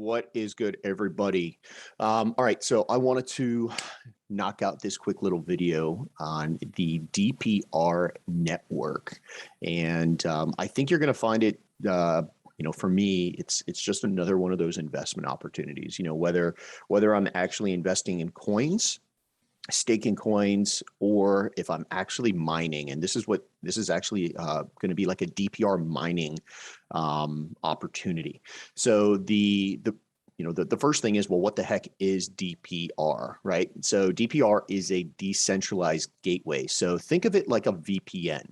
What is good, everybody? All right, so I wanted to knock out this quick little video on the DPR network, and I think you're going to find it. For me, it's just another one of those investment opportunities. Whether I'm actually investing in coins, staking coins, or if I'm actually mining, and this is actually going to be like a DPR mining opportunity. So the first thing is, well, what the heck is DPR, right? So DPR is a decentralized gateway. So think of it like a VPN,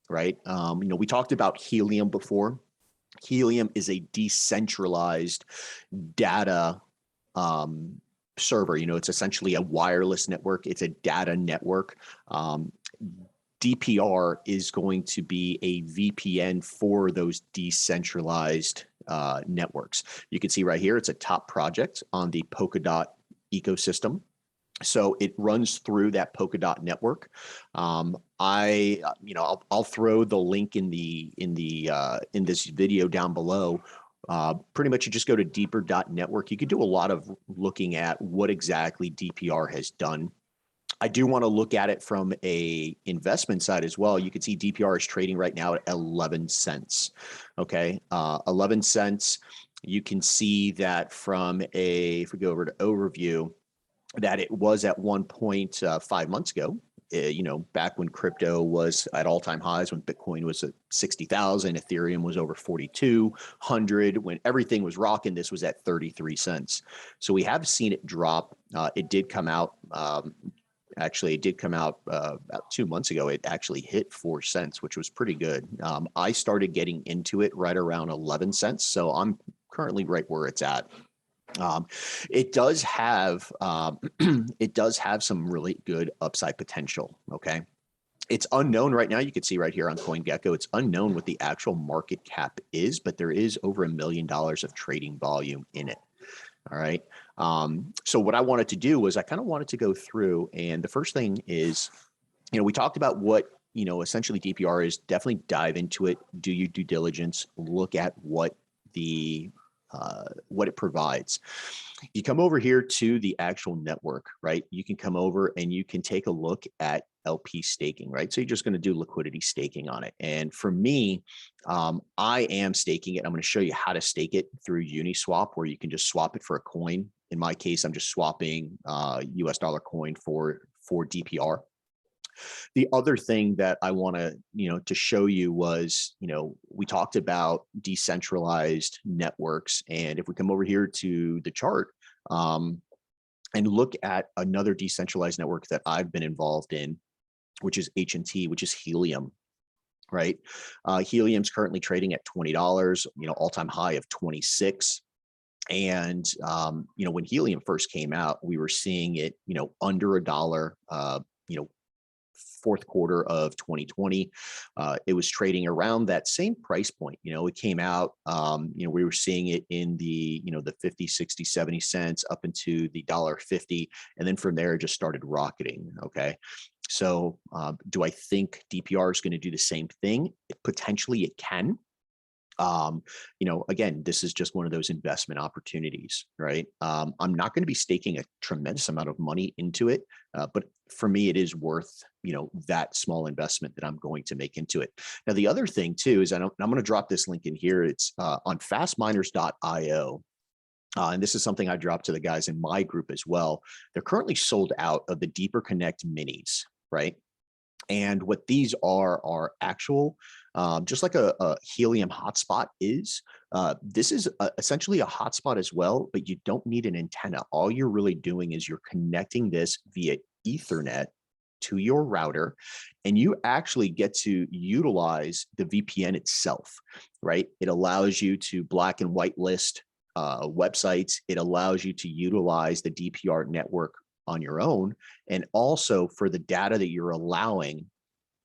right? We talked about Helium before. Helium is a decentralized data server. It's essentially a wireless network. It's a data network. DPR is going to be a VPN for those decentralized networks. You can see right here, it's a top project on the Polkadot ecosystem. So it runs through that Polkadot network. I'll throw the link in this video down below. Pretty much you just go to deeper.network. You could do a lot of looking at what exactly DPR has done. I do want to look at it from a investment side as well. You can see DPR is trading right now at 11 cents. Okay, 11 cents. You can see that if we go over to overview, that it was at 1.5 months ago. Back when crypto was at all-time highs, when Bitcoin was at 60,000, Ethereum was over 4,200, when everything was rocking, this was at 33 cents. So we have seen it drop. It did come out. Actually, it did come out about 2 months ago. It actually hit 4 cents, which was pretty good. I started getting into it right around 11 cents. So I'm currently right where it's at. It does have some really good upside potential. Okay. It's unknown right now. You can see right here on CoinGecko, it's unknown what the actual market cap is, but there is over $1 million of trading volume in it. All right. So what I wanted to do was I kind of wanted to go through, and the first thing is, we talked about what, essentially DPR is. Definitely dive into it, do your due diligence, look at what it provides. You come over here to the actual network, right? You can come over and you can take a look at LP staking, right? So you're just going to do liquidity staking on it. And for me, I am staking it. I'm going to show you how to stake it through Uniswap, where you can just swap it for a coin. In my case, I'm just swapping US dollar coin for DPR. The other thing that I want to show you was, we talked about decentralized networks. And if we come over here to the chart and look at another decentralized network that I've been involved in, which is HNT, which is Helium, right? Helium's currently trading at $20, all-time high of 26. And, when Helium first came out, we were seeing it, under $1, fourth quarter of 2020. It was trading around that same price point. It came out, we were seeing it in the 50, 60, 70 cents up into the $1.50. And then from there, it just started rocketing. Okay. So do I think DPR is going to do the same thing? Potentially it can. Again, this is just one of those investment opportunities, right? I'm not going to be staking a tremendous amount of money into it, but for me, it is worth, that small investment that I'm going to make into it. Now, the other thing too is, I'm going to drop this link in here. It's on fastminers.io. And this is something I dropped to the guys in my group as well. They're currently sold out of the Deeper Connect minis, right? And what these are actual, just like a Helium hotspot is, this is essentially a hotspot as well, but you don't need an antenna. All you're really doing is you're connecting this via Ethernet to your router, and you actually get to utilize the VPN itself, right? It allows you to black and white list websites. It allows you to utilize the DPR network on your own, and also for the data that you're allowing,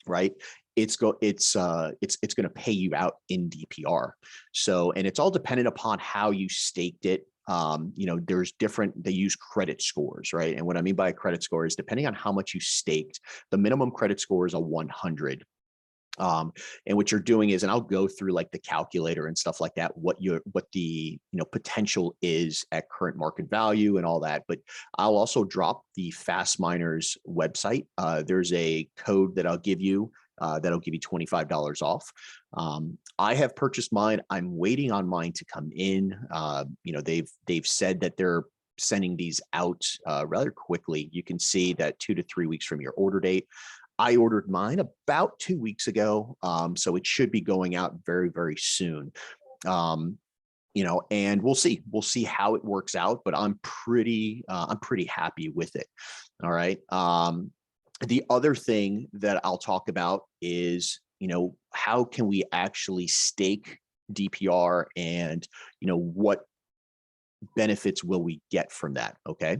right? It's going to pay you out in DPR. So, and it's all dependent upon how you staked it. There's they use credit scores, right? And what I mean by a credit score is, depending on how much you staked, the minimum credit score is a 100. And what you're doing is, and I'll go through like the calculator and stuff like that, what the potential is at current market value and all that. But I'll also drop the Fast Miners website. There's a code that I'll give you that'll give you $25 off. I have purchased mine. I'm waiting on mine to come in. They've said that they're sending these out rather quickly. You can see that 2 to 3 weeks from your order date. I ordered mine about 2 weeks ago, so it should be going out very, very soon. And we'll see how it works out, but I'm pretty happy with it. All right. The other thing that I'll talk about is, how can we actually stake DPR, and, what benefits will we get from that? Okay.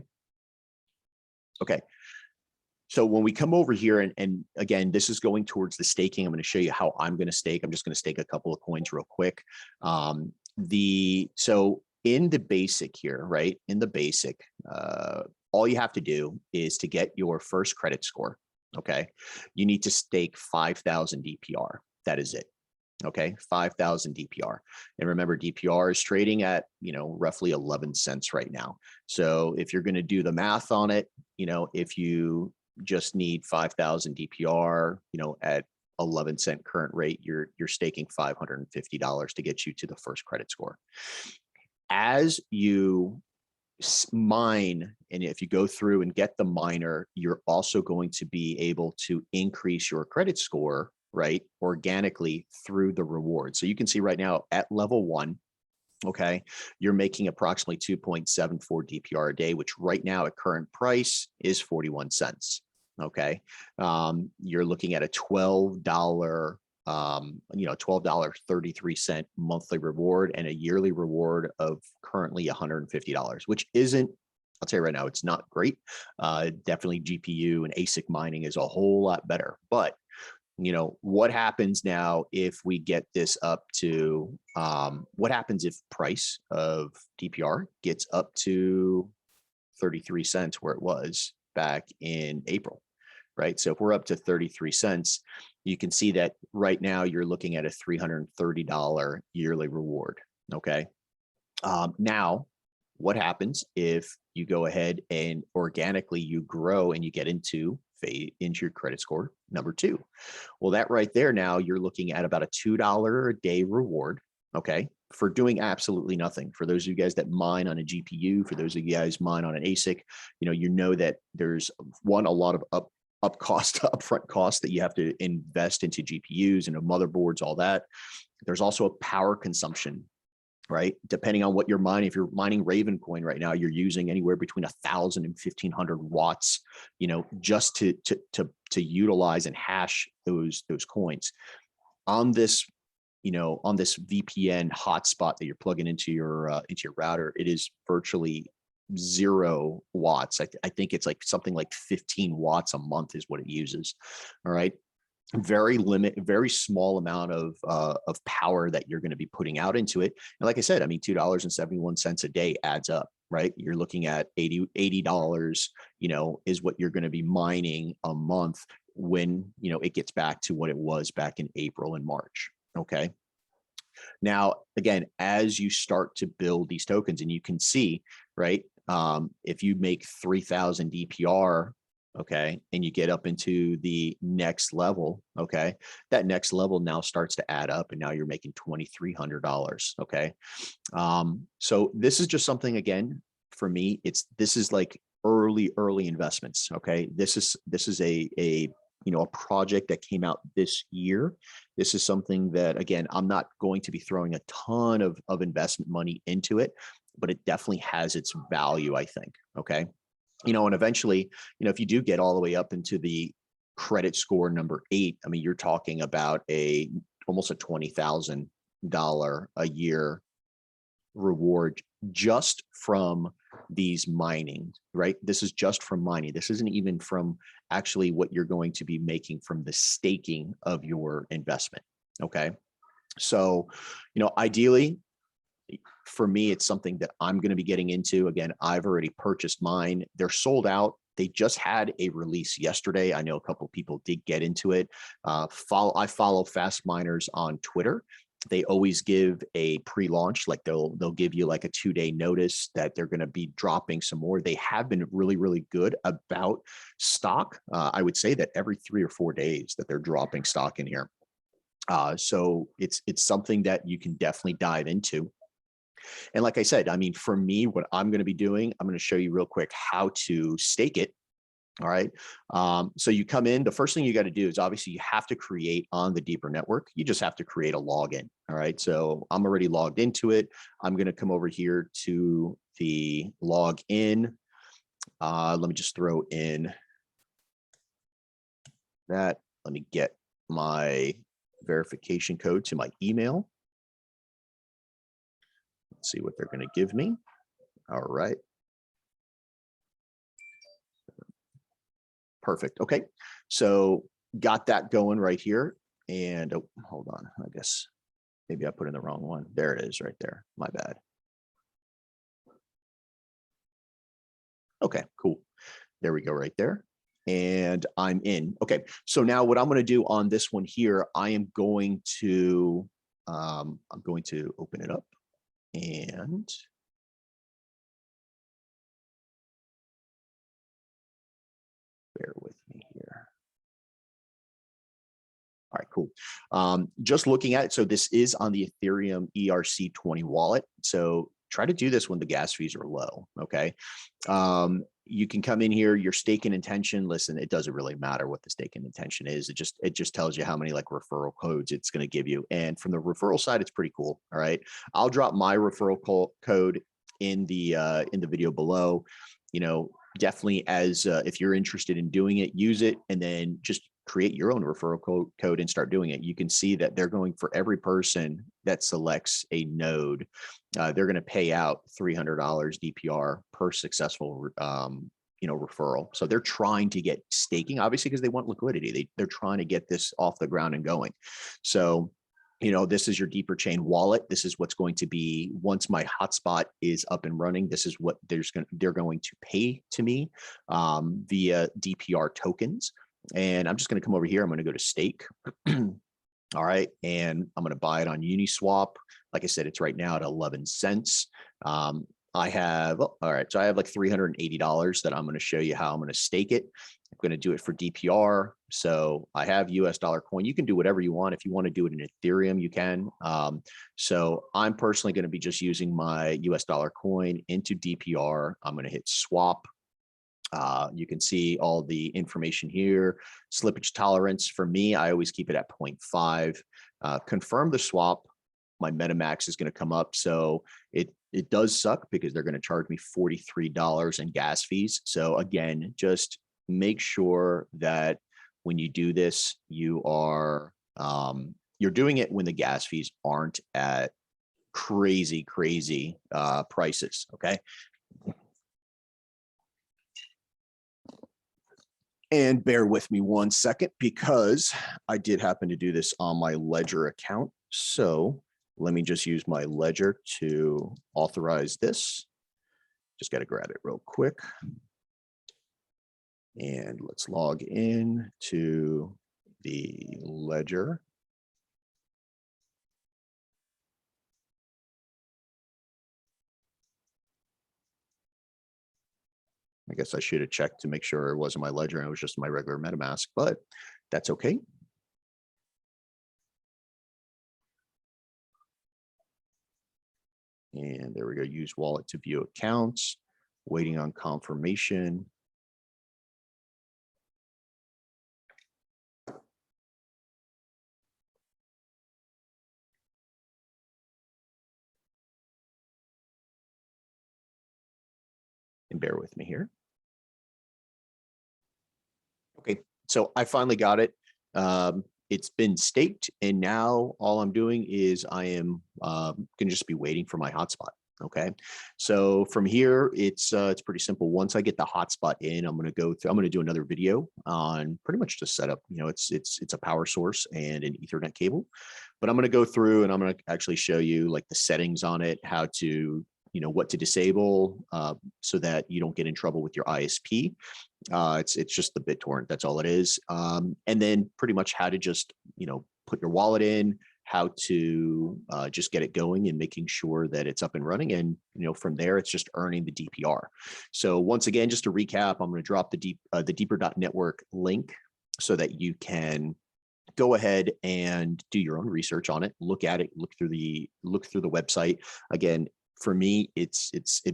So when we come over here, and again, this is going towards the staking. I'm going to show you how I'm going to stake. I'm just going to stake a couple of coins real quick. So in the basic here, right? In the basic, all you have to do is to get your first credit score. Okay. You need to stake 5,000 DPR. That is it. Okay. 5,000 DPR. And remember, DPR is trading at, roughly 11 cents right now. So if you're going to do the math on it, if you just need 5,000 DPR, at 11-cent current rate, you're staking $550 to get you to the first credit score. As you mine, and if you go through and get the miner, you're also going to be able to increase your credit score, right, organically through the reward. So you can see right now at level 1, okay, you're making approximately 2.74 DPR a day, which right now at current price is 41 cents. Okay. You're looking at a $12, $12.33 monthly reward, and a yearly reward of currently $150, which isn't, I'll tell you right now, it's not great. Definitely GPU and ASIC mining is a whole lot better. But what happens now if we get this up to, what happens if price of DPR gets up to 33 cents where it was back in April, right? So if we're up to 33 cents, you can see that right now you're looking at a $330 yearly reward, okay? Now, what happens if you go ahead and organically you grow and you get into your credit score number 2? Well, that right there, now you're looking at about a $2 a day reward, okay, for doing absolutely nothing. For those of you guys that mine on a GPU, for those of you guys mine on an ASIC, you know that there's a lot of upfront cost that you have to invest into GPUs and motherboards, all that. There's also a power consumption, right? Depending on what you're mining. If you're mining Raven coin right now, you're using anywhere between 1,000 and 1,500 watts, just to utilize and hash those coins. On this, on this VPN hotspot that you're plugging into your router, it is virtually 0 watts. I think it's like something like 15 watts a month is what it uses. All right. Very small amount of power that you're going to be putting out into it. And like I said, I mean, $2.71 a day adds up, right? You're looking at $80, is what you're going to be mining a month when, it gets back to what it was back in April and March. Okay. Now, again, as you start to build these tokens, and you can see, right, if you make 3,000 DPR, okay, and you get up into the next level, okay, that next level now starts to add up, and now you're making $2,300, okay. So this is just something, again, for me, this is like early investments, okay. This is a project that came out this year. This is something that, again, I'm not going to be throwing a ton of investment money into it, but it definitely has its value, I think. Okay. And eventually, if you do get all the way up into the credit score number 8, I mean, you're talking about almost a $20,000 a year reward just from these mining, right? This is just from mining. This isn't even from actually what you're going to be making from the staking of your investment. Okay. So, ideally, for me, it's something that I'm going to be getting into. Again, I've already purchased mine. They're sold out. They just had a release yesterday. I know a couple of people did get into it. I follow Fast Miners on Twitter. They always give a pre-launch, like they'll give you like a 2-day notice that they're going to be dropping some more. They have been really, really good about stock. I would say that every 3 or 4 days that they're dropping stock in here. So it's something that you can definitely dive into. And like I said, I mean, for me, what I'm going to be doing, I'm going to show you real quick how to stake it. All right. So you come in, the first thing you got to do is obviously you have to create on the DPR network. You just have to create a login. All right. So I'm already logged into it. I'm going to come over here to the login. Let me just throw in that. Let me get my verification code to my email. Let's see what they're going to give me. All right. Perfect. Okay. So got that going right here. And oh, hold on. I guess maybe I put in the wrong one. There it is right there. My bad. Okay, cool. There we go right there. And I'm in. Okay. So now what I'm going to do on this one here, I'm going to open it up and bear with me here. All right, cool. Just looking at it, so this is on the Ethereum ERC20 wallet. So try to do this when the gas fees are low, okay? You can come in here, your staking intention. Listen, it doesn't really matter what the staking intention is. It just tells you how many like referral codes it's going to give you. And from the referral side, it's pretty cool. All right, I'll drop my referral code in the video below. You know, definitely as if you're interested in doing it, use it, and then just create your own referral code and start doing it. You can see that they're going for every person that selects a node. They're going to pay out $300 DPR per successful, referral. So they're trying to get staking, obviously, because they want liquidity. They're trying to get this off the ground and going. So, this is your DPR chain wallet. This is what's going to be once my hotspot is up and running. This is what they're going to pay to me via DPR tokens. And I'm just going to come over here. I'm going to go to stake. All right. And I'm going to buy it on Uniswap. Like I said, it's right now at 11 cents. I have like $380 that I'm going to show you how I'm going to stake it. I'm going to do it for DPR. So I have US dollar coin. You can do whatever you want. If you want to do it in Ethereum, you can. So I'm personally going to be just using my US dollar coin into DPR. I'm going to hit swap. You can see all the information here. Slippage tolerance for me, I always keep it at 0.5. Confirm the swap. My MetaMax is going to come up. So it does suck because they're going to charge me $43 in gas fees. So again, just make sure that when you do this, you're doing it when the gas fees aren't at crazy prices. Okay. And bear with me 1 second because I did happen to do this on my Ledger account. So let me just use my Ledger to authorize this. Just got to grab it real quick. And let's log in to the Ledger. I guess I should have checked to make sure it wasn't my Ledger and it was just my regular MetaMask, but that's okay. And there we go. Use wallet to view accounts, waiting on confirmation. And bear with me here. Okay, so I finally got it. It's been staked, and now all I'm doing is I am going to just be waiting for my hotspot. Okay, so from here, it's pretty simple. Once I get the hotspot in, I'm going to go through. I'm going to do another video on pretty much just set up. It's a power source and an Ethernet cable, but I'm going to go through and I'm going to actually show you like the settings on it, how to what to disable so that you don't get in trouble with your ISP. It's just the BitTorrent. That's all it is. And then pretty much how to just, put your wallet in, how to just get it going and making sure that it's up and running. And, from there, it's just earning the DPR. So once again, just to recap, I'm going to drop the DPR.network link so that you can go ahead and do your own research on it, look at it, look through the website. Again, for me, it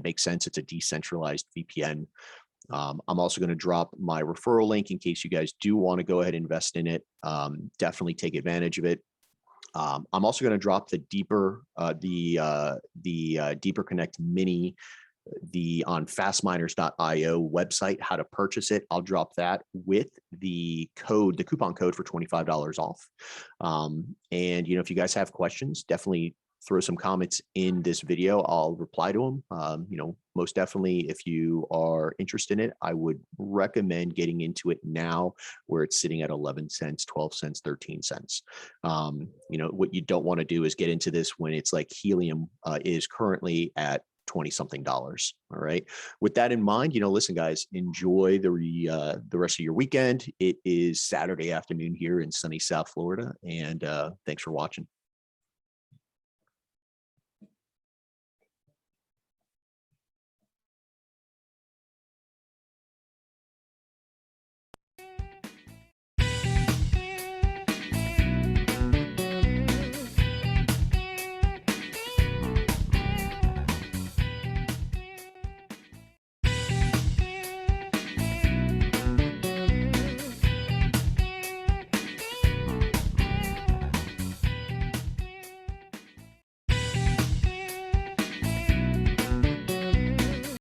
makes sense. It's a decentralized VPN. I'm also going to drop my referral link in case you guys do want to go ahead and invest in it. Definitely take advantage of it. I'm also going to drop the Deeper Connect Mini on fastminers.io website, how to purchase it. I'll drop that with the coupon code for $25 off. And if you guys have questions, definitely throw some comments in this video. I'll reply to them. Most definitely, if you are interested in it, I would recommend getting into it now where it's sitting at 11 cents, 12 cents, 13 cents. What you don't want to do is get into this when it's like helium is currently at 20 something dollars. All right. With that in mind, listen, guys, enjoy the rest of your weekend. It is Saturday afternoon here in sunny South Florida, and thanks for watching.